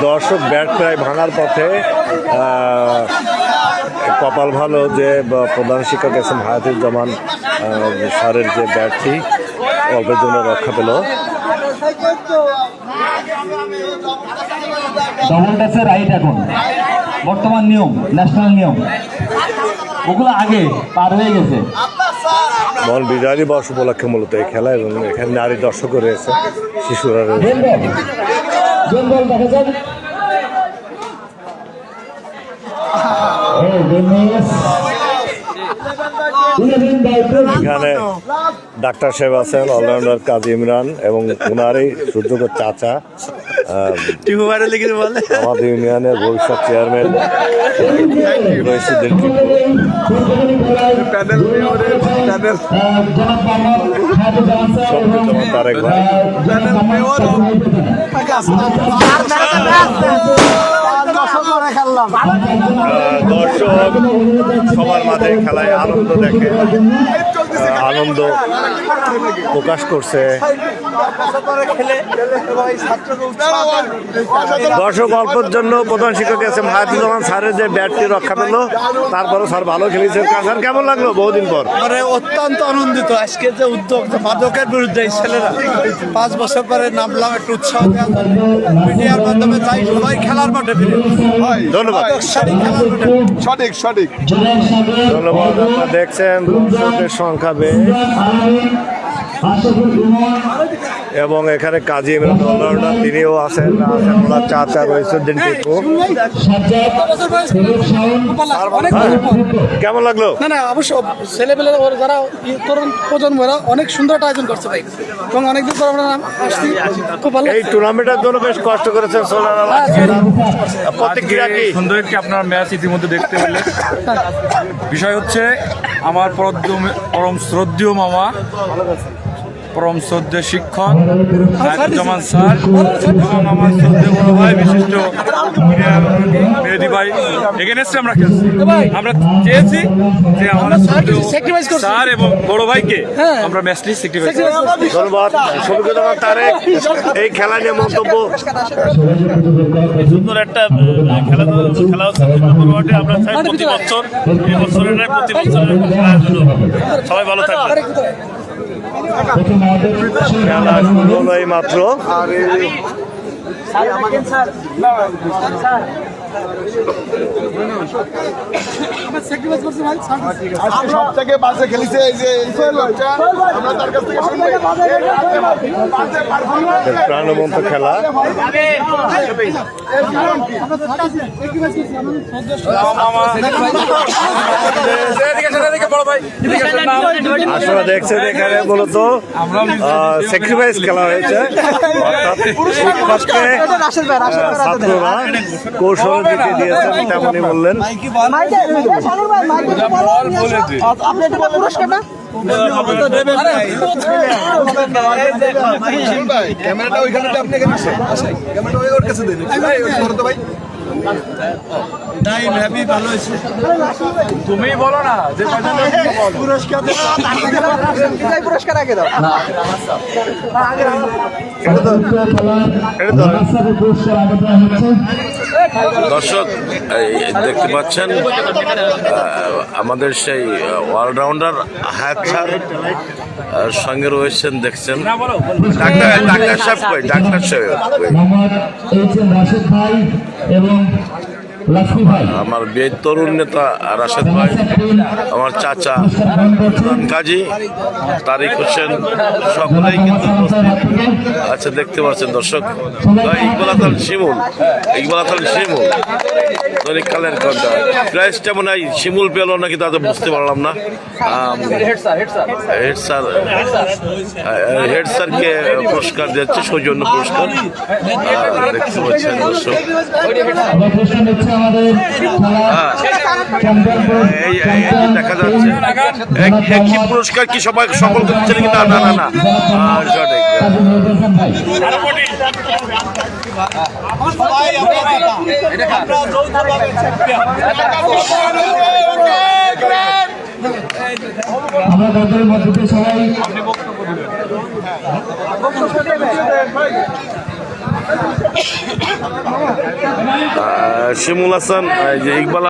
দর্শক ব্যাট প্রায় ভাঙার পথে। কপাল ভালো যে প্রধান শিক্ষক এস এম হায়াতুজ্জামান স্যারের যে ব্যাটটি অল্পের জন্য রক্ষা পেল। ডবল টাচের রাইট এখন বর্তমান নিয়ম, ন্যাশনাল নিয়ম, ওগুলো আগে পার হয়ে গেছে। মহান বিজয় দিবস উপলক্ষে মূলত এই খেলা, এবং এখানে নারী দর্শকও রয়েছে, শিশুরা রয়েছে। এখানে ডাক্তার সাহেব আছেন, অলরাউন্ডার কাজী ইমরান এবং ওনারই সুযোগ্য চাচা আমাদের ইউনিয়নের ভবিষ্যৎ চেয়ারম্যান রয়েছে তারেক ভাই। দর্শক সবার মাঝে খেলায় আনন্দ দেখে, আনন্দ প্রকাশ করছে। দর্শক অল্পের জন্য প্রধান শিক্ষক এস এম হায়াতুজ্জামান স্যারের যে ব্যাটটি রক্ষা পেল, তারপরে স্যার ভালো খেলেছেন। স্যার কেমন লাগলো বহুদিন পর? অত্যন্ত আনন্দিত। আজকে যে উদ্যোগ, মাদকের বিরুদ্ধে এই ছেলেরা 5 বছর পরে নামলাম, একটু উৎসাহ মিডিয়ার মাধ্যমে চাই সবাই খেলার মাঠে ফিরে। ধন্যবাদ। সঠিক সঠিক ধন্যবাদ। আপনারা দেখছেন দর্শকের সংখ্যা বেশ, এবং এখানে কাজী ইমরান অলরাউন্ডার তিনিও আছেন, ওনার চাচা রয়েছে দিন টিপু। কেমন লাগলো? না না, অবশ্য ছেলেপেলে যারা তরুণ প্রজন্মরা অনেক সুন্দর একটা আয়োজন করছে ভাই, এবং অনেকদিন পর আমরা আসছি, খুব ভালো। এই টুর্নামেন্টের জন্য বেশ কষ্ট করেছেন প্রতিক্রিয়া কি? সুন্দর একটি আপনার ম্যাচ ইতিমধ্যে দেখতে পেলে। বিষয় হচ্ছে আমার পরম শ্রদ্ধেয় মামা, পরম শ্রদ্ধেয় শিক্ষক হায়াতুজ্জামান স্যার এবং আমার শ্রদ্ধেয় বড় ভাই বিশিষ্ট মেহেদি ভাই, এগেনস্টে আমরা খেলছি। আমরা চেয়েছি যে আমরা স্যার এবং বড় ভাইকে আমরা ম্যাচটি স্যাক্রিফাইস করি। ধন্যবাদ। শফিকুজ্জামান তারেক, এই খেলা নিয়ে মন্তব্য। সুন্দর একটা খেলা হচ্ছে আমরা চাই প্রতি বছর, এই বছরের নয় প্রতি বছরের সবাই ভালো থাকবে। খেলা শুরু হলো এই মাত্র। সব থেকে বাজে খেলেছে এই যে আমরা তার কাছ থেকে প্রাণবন্ত খেলা। আপনারা দেখছেন এখানে মূলত স্যাক্রিফাইস খেলা হয়েছে, অর্থাৎ শিক্ষককে ছাত্ররা কৌশল দিতে দিয়েছেন, তেমনই বললেন। ক্যামেরাটা ওইখানে আপনি ক্যামেরাটা ওর কাছে দেন ভাই। তুমি বলো না যে পুরস্কার আগে দাও। দর্শক দেখতে পাচ্ছেন আমাদের সেই অলরাউন্ডার হায়াত স্যার সঙ্গে রয়েছেন, দেখছেন ডাক্তার সাহেব কই, ডাক্তার সাহেব এবং আমার বিয়ের তরুণ নেতা রাশেদ ভাই, আমার চাচা কাজী তারিক হোসেন, সকলেই কিন্তু আচ্ছা দেখতে পাচ্ছেন দর্শক। ইকবাল হাসান শিমুল, ইকবাল হাসান শিমুল দৈনিক কালের ঘন্টা প্রাইজটা মনে হয় শিমুল পেল নাকি তা তো বুঝতে পারলাম না। হেড স্যারকে পুরস্কার দিচ্ছে, সৌজন্য পুরস্কার দেখতে পাচ্ছেন দর্শক। দেখা যাচ্ছে একই পুরস্কার কি সবাই সকলকে দিচ্ছে নাকি? না না না না, সঠিক। আমরা তাদের মধ্যে সবাই শিমুল হাসান, এই যে ইকবাল